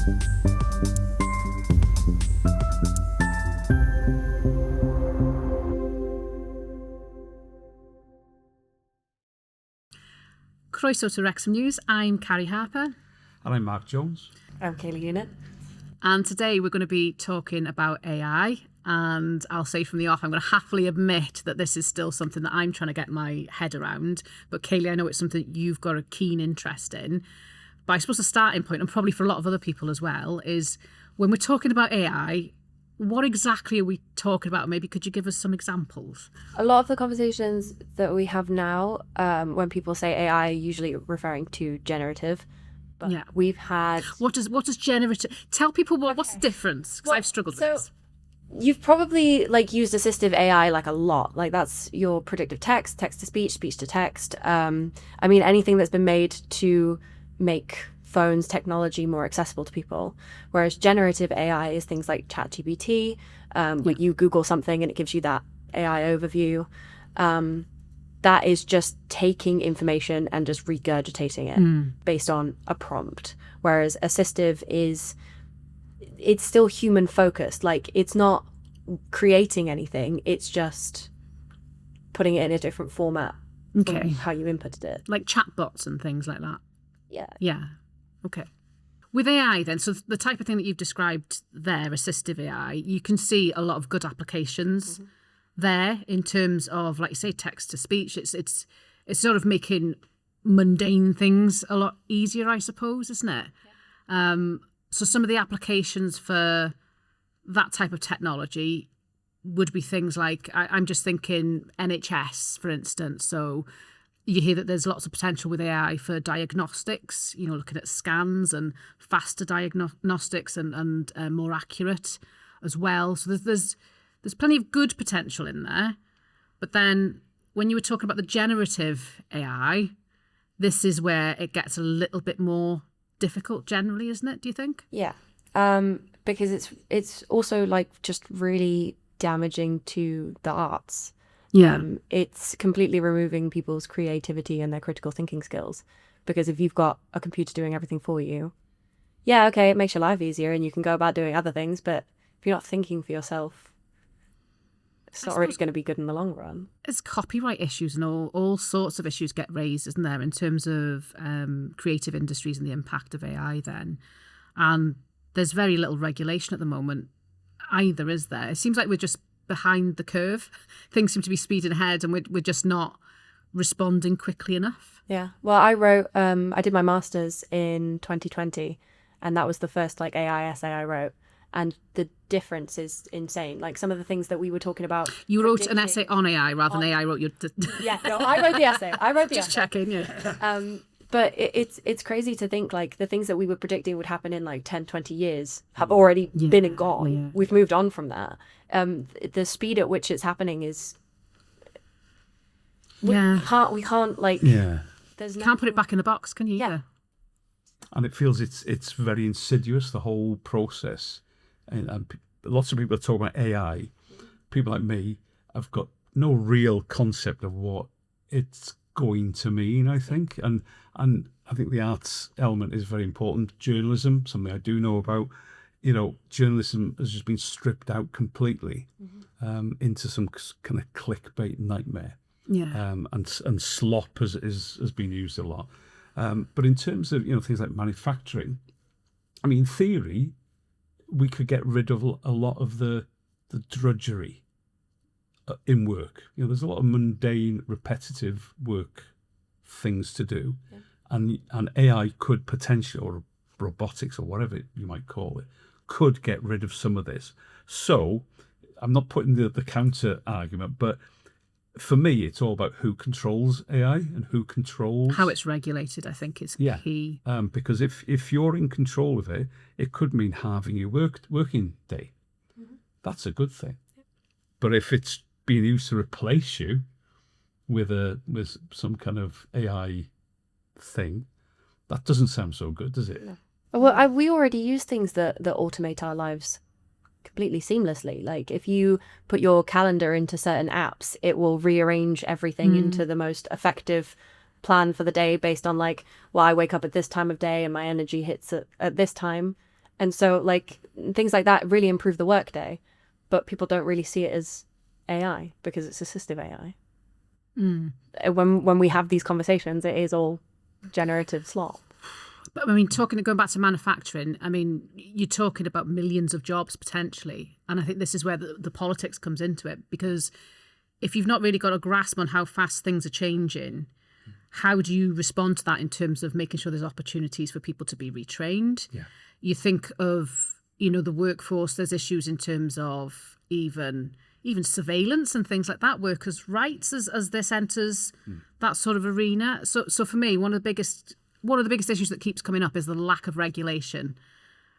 Croeso to Wrexham News. I'm Carrie Harper. And I'm Marc Jones. I'm Kayleigh Unitt. And today we're going to be talking about AI. And I'll say from the off, I'm going to happily admit that this is still something that I'm trying to get my head around. But Kayleigh, I know it's something you've got a keen interest in. But I suppose the starting point, and probably for a lot of other people as well, is when we're talking about AI, what exactly are we talking about? Maybe could you give us some examples? A lot of the conversations that we have now, when people say AI, are usually referring to generative. But yeah. We've had... What does generative... Tell people what's the difference, because I've struggled with this. You've probably used assistive AI a lot. That's your predictive text to speech, speech to text. Anything that's been made to make phones, technology more accessible to people. Whereas generative AI is things like ChatGPT, where you Google something and it gives you that AI overview. That is just taking information and just regurgitating it based on a prompt. Whereas assistive it's still human focused. It's not creating anything. It's just putting it in a different format from how you inputted it. Like chatbots and things like that. Yeah. Yeah. Okay. With AI then, so the type of thing that you've described there, assistive AI, you can see a lot of good applications there in terms of, like you say, text to speech. It's sort of making mundane things a lot easier, I suppose, isn't it? Yeah. So some of the applications for that type of technology would be things like, I'm just thinking NHS, for instance. So you hear that there's lots of potential with AI for diagnostics, looking at scans and faster diagnostics and more accurate as well. So there's plenty of good potential in there. But then when you were talking about the generative AI, this is where it gets a little bit more difficult generally, isn't it? Do you think? Yeah. Because it's also just really damaging to the arts. Yeah. It's completely removing people's creativity and their critical thinking skills. Because if you've got a computer doing everything for you, yeah, okay, it makes your life easier and you can go about doing other things. But if you're not thinking for yourself, it's not really going to be good in the long run. There's copyright issues and all sorts of issues get raised, isn't there, in terms of creative industries and the impact of AI then. And there's very little regulation at the moment either, is there? It seems like we're just behind the curve. Things seem to be speeding ahead and we're just not responding quickly enough. Yeah. Well, I did my master's in 2020 and that was the first AI essay I wrote. And the difference is insane. Some of the things that we were talking about. You wrote an essay on AI rather than AI wrote your... Yeah, no, I wrote the essay. Just checking, yeah. But it's crazy to think the things that we were predicting would happen in 10, 20 years have already been and gone. Yeah. We've moved on from that. The speed at which it's happening is... We can't There's can't put it back in the box, can you? Yeah. And it feels it's very insidious, the whole process. And lots of people talk about AI. People like me have got no real concept of what it's going to mean, I think. And I think the arts element is very important. Journalism, something I do know about. Journalism has just been stripped out completely into some kind of clickbait nightmare. Yeah. And slop has been used a lot. But in terms of things like manufacturing, in theory, we could get rid of a lot of the drudgery in work. There's a lot of mundane, repetitive work things to do, and AI could potentially, or robotics or whatever you might call it, could get rid of some of this. So I'm not putting the counter argument, but for me, it's all about who controls AI and who controls... How it's regulated, I think, is key. Because if you're in control of it, it could mean halving your working day. Mm-hmm. That's a good thing. But if it's being used to replace you with some kind of AI thing, that doesn't sound so good, does it? No. Well, we already use things that automate our lives completely seamlessly. If you put your calendar into certain apps, it will rearrange everything into the most effective plan for the day based on I wake up at this time of day and my energy hits at this time. And so like things like that really improve the workday, but people don't really see it as AI because it's assistive AI. When we have these conversations, it is all generative slop. But I mean, going back to manufacturing, I mean, you're talking about millions of jobs potentially. And I think this is where the politics comes into it, because if you've not really got a grasp on how fast things are changing, how do you respond to that in terms of making sure there's opportunities for people to be retrained? Yeah. You think of, the workforce, there's issues in terms of even surveillance and things like that, workers' rights as this enters that sort of arena. So for me, one of the biggest issues that keeps coming up is the lack of regulation,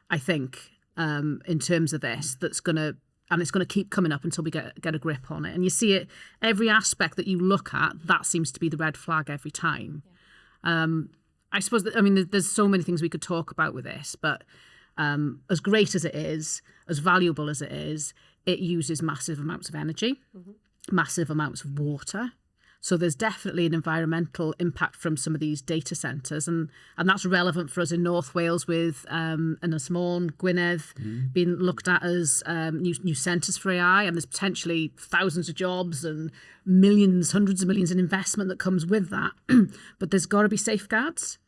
I think, in terms of this, it's going to keep coming up until we get a grip on it. And you see it, every aspect that you look at, that seems to be the red flag every time. I suppose there's so many things we could talk about with this, but as great as it is, as valuable as it is, it uses massive amounts of energy, massive amounts of water. So there's definitely an environmental impact from some of these data centres, and that's relevant for us in North Wales with Ynys Môn, Gwynedd being looked at as new centres for AI, and there's potentially thousands of jobs and millions, hundreds of millions in investment that comes with that. But there's got to be safeguards,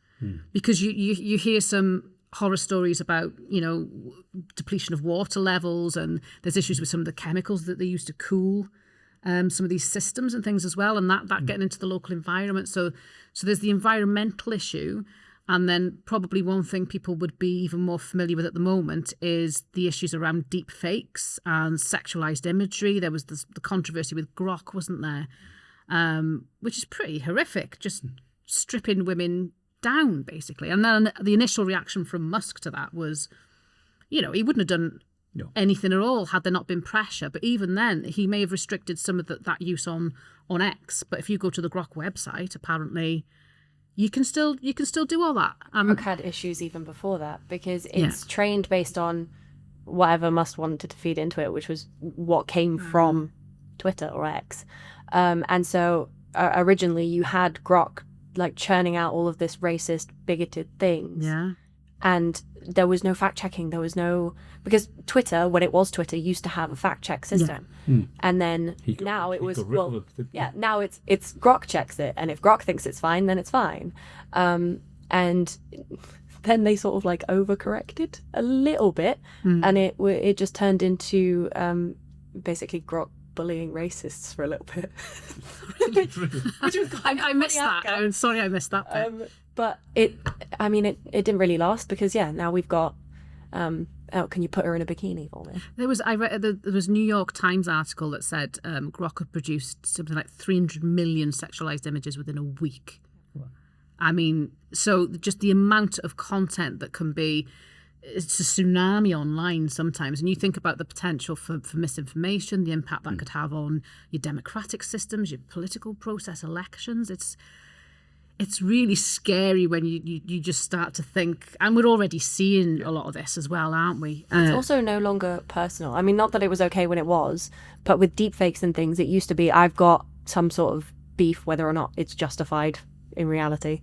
because you hear some horror stories about depletion of water levels, and there's issues with some of the chemicals that they use to cool some of these systems and things as well, and that getting into the local environment. So there's the environmental issue, and then probably one thing people would be even more familiar with at the moment is the issues around deep fakes and sexualized imagery. There was the controversy with Grok, wasn't there? Which is pretty horrific, just stripping women down, basically. And then the initial reaction from Musk to that was, he wouldn't have done anything at all had there not been pressure. But even then, he may have restricted some of that use on X. But if you go to the Grok website, apparently you can still do all that. Grok had issues even before that, because it's trained based on whatever Musk wanted to feed into it, which was what came from Twitter or X. And so originally you had Grok like churning out all of this racist, bigoted things. Yeah. And there was no fact checking. There was no, because Twitter, when it was Twitter, used to have a fact check system. And then now it's Grok checks it. And if Grok thinks it's fine, then it's fine. And then they sort of like overcorrected a little bit. And it just turned into basically Grok bullying racists for a little bit. which was kind of I missed that. I'm sorry I missed that bit. But it didn't really last, because now we've got can you put her in a bikini for me? There was a New York Times article that said Grok had produced something like 300 million sexualized images within a week. Wow. I mean, so just the amount of content that can be, it's a tsunami online sometimes. And you think about the potential for misinformation, the impact that could have on your democratic systems, your political process, elections. It's really scary when you just start to think, and we're already seeing a lot of this as well, aren't we? It's also no longer personal. I mean, not that it was okay when it was, but with deepfakes and things, it used to be, I've got some sort of beef, whether or not it's justified in reality.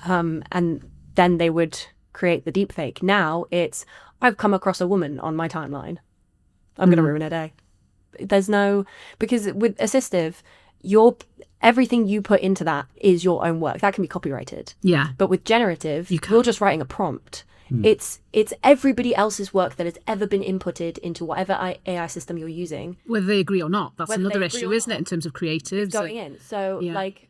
And then they would create the deepfake. Now it's, I've come across a woman on my timeline. I'm going to ruin her day. There's no, because with assistive, everything you put into that is your own work. That can be copyrighted. Yeah. But with generative, you're just writing a prompt. It's everybody else's work that has ever been inputted into whatever AI system you're using. Whether they agree or not. That's another issue, isn't it, in terms of creatives? Going in. So, like,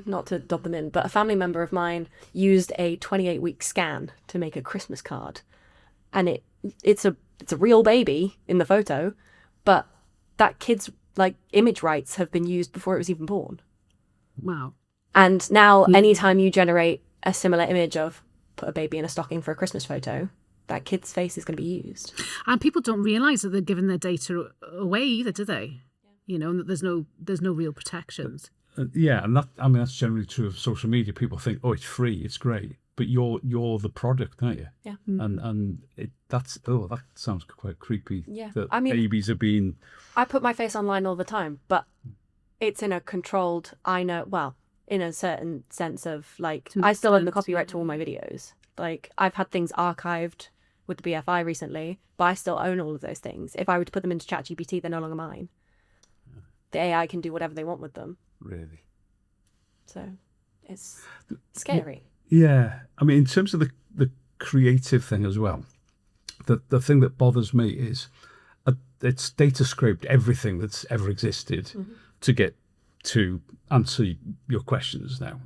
not to dob them in, but a family member of mine used a 28-week scan to make a Christmas card. And it's a real baby in the photo, but that kid's like image rights have been used before it was even born. Wow. And now anytime you generate a similar image of put a baby in a stocking for a Christmas photo, that kid's face is going to be used. And people don't realise that they're giving their data away either, do they? That there's no real protections. And that's generally true of social media. People think, oh, it's free, it's great, but you're the product, aren't you? Yeah. And that sounds quite creepy. Yeah. That babies are being. I put my face online all the time, but it's in a controlled. In a certain sense of like, I still own the copyright to all my videos. Like, I've had things archived with the BFI recently, but I still own all of those things. If I were to put them into ChatGPT, they're no longer mine. The AI can do whatever they want with them. Really? So it's scary. Yeah. I mean, in terms of the creative thing as well, the thing that bothers me is it's data scraped everything that's ever existed to get to answer your questions now.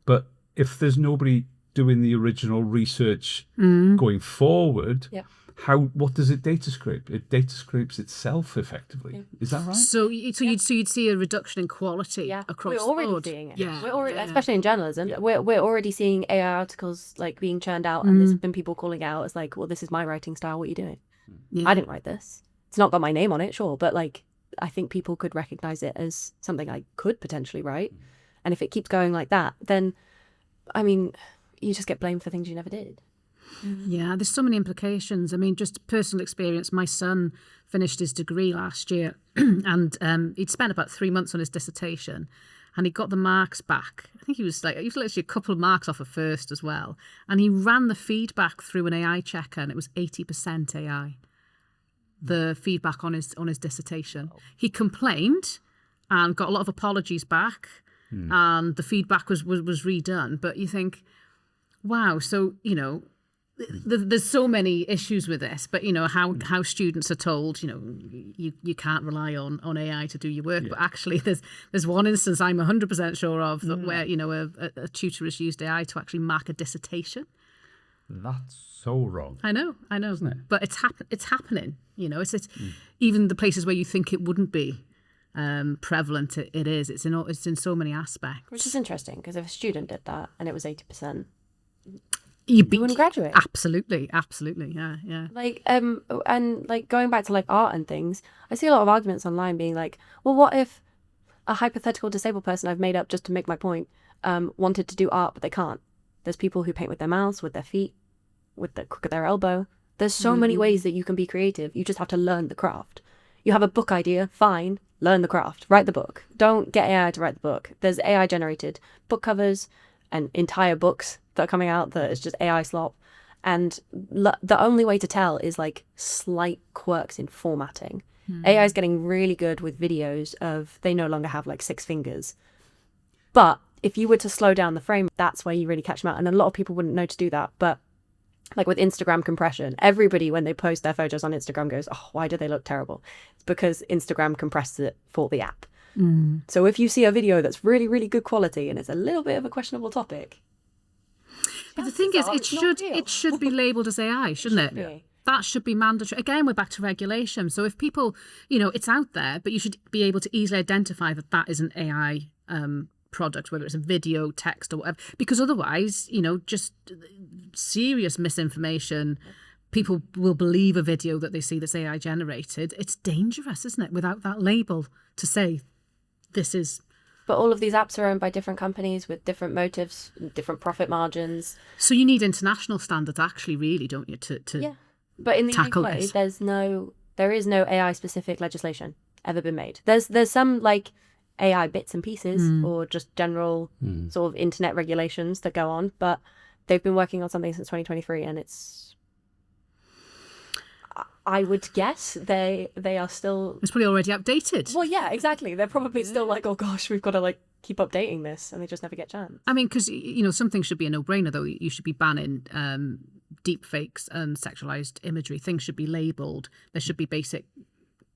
But if there's nobody doing the original research going forward, what does it data scrape? It data scrapes itself effectively. Yeah. Is that right? So you'd see a reduction in quality across the board. We're already seeing it. Yeah. We're already, especially in journalism, we're already seeing AI articles like being churned out, and there's been people calling out. It's like, well, this is my writing style. What are you doing? I didn't write this. It's not got my name on it, sure, but like, I think people could recognize it as something I could potentially write. And if it keeps going like that, then, I mean, you just get blamed for things you never did. Yeah, there's so many implications. I mean, just personal experience. My son finished his degree last year and he'd spent about 3 months on his dissertation and he got the marks back. I think he was literally a couple of marks off a first as well. And he ran the feedback through an AI checker and it was 80% AI. The feedback on his dissertation. He complained and got a lot of apologies back and the feedback was redone. But you think, wow, so, you know, there's so many issues with this, but you know how students are told, you know, you can't rely on AI to do your work. But actually, there's one instance I'm 100% sure of where you know a tutor has used AI to actually mark a dissertation. That's so wrong. I know, isn't it? But it's happening. You know, it's even the places where you think it wouldn't be prevalent. It is. It's in so many aspects. Which is interesting because if a student did that and it was 80%. You wouldn't graduate. Absolutely, yeah. Like, and like going back to like art and things, I see a lot of arguments online being like, well, what if a hypothetical disabled person I've made up just to make my point wanted to do art, but they can't? There's people who paint with their mouths, with their feet, with the crook of their elbow. There's so many ways that you can be creative. You just have to learn the craft. You have a book idea, fine, learn the craft, write the book. Don't get AI to write the book. There's AI generated book covers and entire books that are coming out that is just AI slop. And the only way to tell is like slight quirks in formatting. AI is getting really good with videos of they no longer have like 6 fingers. But if you were to slow down the frame, that's where you really catch them out. And a lot of people wouldn't know to do that. But like with Instagram compression, everybody when they post their photos on Instagram goes, oh, why do they look terrible? It's because Instagram compresses it for the app. So if you see a video that's really, really good quality and it's a little bit of a questionable topic. But the thing is, it should be labelled as AI, shouldn't it? That should be mandatory. Again, we're back to regulation. So if people, you know, it's out there, but you should be able to easily identify that is an AI product, whether it's a video, text or whatever. Because otherwise, you know, just serious misinformation. People will believe a video that they see that's AI generated. It's dangerous, isn't it? Without that label to say this is. But all of these apps are owned by different companies with different motives, different profit margins. So you need international standards, actually, really, don't you, to yeah. But in the tackle UK, this. there is no AI specific legislation ever been made. There's some like AI bits and pieces or just general sort of internet regulations that go on, but they've been working on something since 2023, and I would guess they are still. It's probably already outdated. Well, yeah, exactly. They're probably still like, oh gosh, we've got to like keep updating this, and they just never get a chance. I mean, because you know, something should be a no-brainer though. You should be banning deep fakes and sexualized imagery. Things should be labelled. There should be basic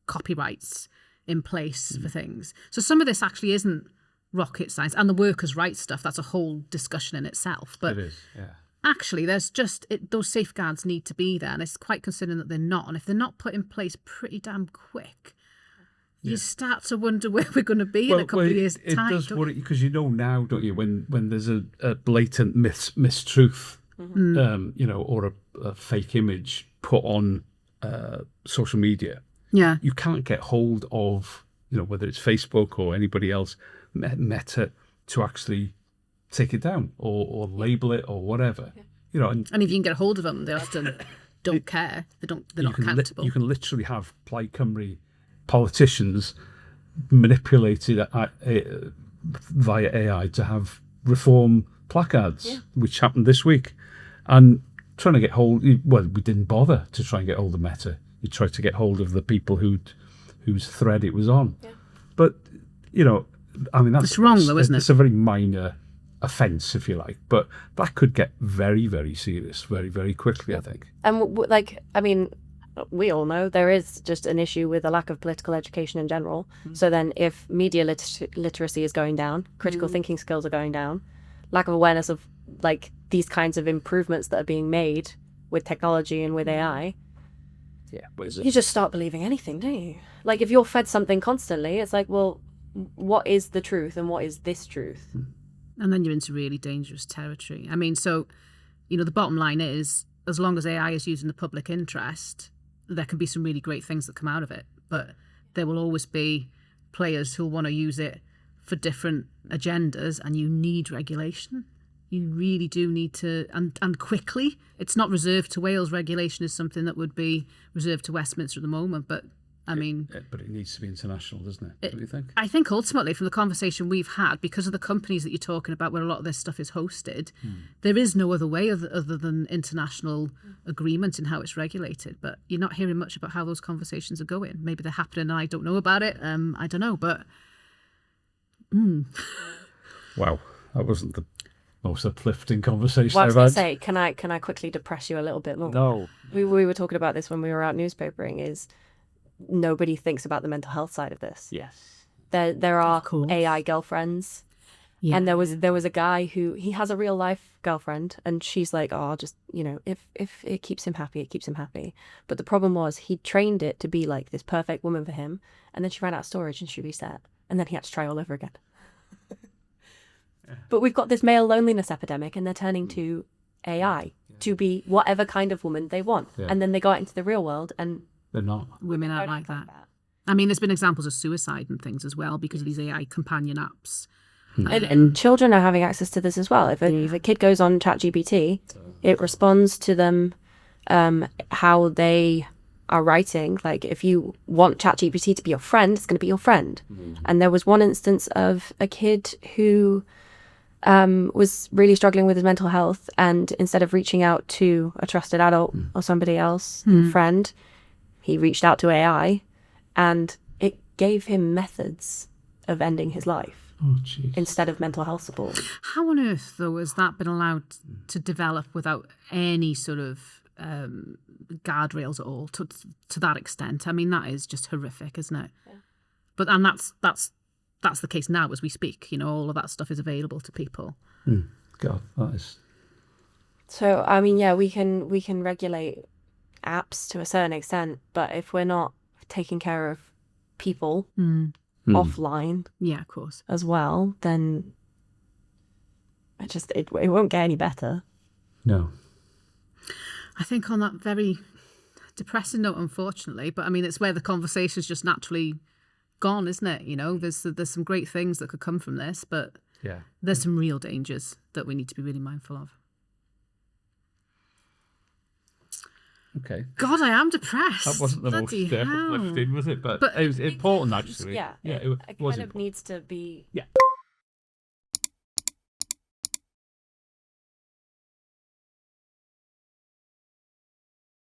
copyrights in place for things. So some of this actually isn't rocket science, and the workers' rights stuff. That's a whole discussion in itself. But it is, yeah. Actually, there's just those safeguards need to be there, and it's quite concerning that they're not. And if they're not put in place pretty damn quick, you start to wonder where we're going to be in a couple of years' time. It does worry, because you know now, don't you, when there's a blatant mistruth, you know, or a fake image put on social media, you can't get hold of, you know, whether it's Facebook or anybody else, Meta, to actually take it down or label it or whatever, you know. And if you can get a hold of them, they often don't care. They're not accountable. You can literally have Plaid Cymru politicians manipulated via AI to have reform placards, which happened this week, and trying to get hold. Well, we didn't bother to try and get hold of Meta. You tried to get hold of the people whose thread it was on. Yeah. But I mean, it's wrong though, isn't it? It's a very minor offence, if you like, but that could get very, very serious very, very quickly, I think. And I mean, we all know there is just an issue with a lack of political education in general. So then if media literacy is going down, critical thinking skills are going down, lack of awareness of like these kinds of improvements that are being made with technology and with AI, you just start believing anything, don't you? Like if you're fed something constantly, it's like, well, what is the truth and what is this truth? And then you're into really dangerous territory. I mean, so, the bottom line is, as long as AI is used in the public interest, there can be some really great things that come out of it. But there will always be players who'll want to use it for different agendas, and you need regulation. You really do need to, and quickly. It's not reserved to Wales. Regulation is something that would be reserved to Westminster at the moment, but I mean... But it needs to be international, doesn't it? What do you think? I think ultimately, from the conversation we've had, because of the companies that you're talking about where a lot of this stuff is hosted, there is no other way other than international agreement in how it's regulated. But you're not hearing much about how those conversations are going. Maybe they're happening and I don't know about it. I don't know, but... Wow, that wasn't the most uplifting conversation Well, I was I've going had. to say, can I quickly depress you a little bit more? No. We were talking about this when we were out newspapering, is nobody thinks about the mental health side of this. Yes. There are AI girlfriends. Yeah. And there was a guy who, he has a real life girlfriend, and she's like, oh, just, if it keeps him happy, it keeps him happy. But the problem was he trained it to be like this perfect woman for him, and then she ran out of storage and she reset. And then he had to try all over again. But we've got this male loneliness epidemic, and they're turning to AI to be whatever kind of woman they want. Yeah. And then they go out into the real world and... They're not. Women aren't like that. I mean, there's been examples of suicide and things as well because of these AI companion apps. And children are having access to this as well. If a kid goes on ChatGPT, it responds to them how they are writing. Like if you want ChatGPT to be your friend, it's going to be your friend. And there was one instance of a kid who was really struggling with his mental health, and instead of reaching out to a trusted adult or somebody else, a friend, he reached out to AI, and it gave him methods of ending his life. Instead of mental health support. How on earth, though, has that been allowed to develop without any sort of guardrails at all to that extent? I mean, that is just horrific, isn't it? Yeah. But that's the case now as we speak. All of that stuff is available to people. God, that is. So I mean, yeah, we can regulate apps to a certain extent, but if we're not taking care of people. Offline, yeah, of course, as well, then it won't get any better. No. I think on that very depressing note, unfortunately, but I mean, it's where the conversation's just naturally gone, isn't it? There's some great things that could come from this, but there's some real dangers that we need to be really mindful of. Okay. God, I am depressed. That wasn't the most uplifting, was it? But it was important, actually. Yeah. It kind of needs to be... Yeah.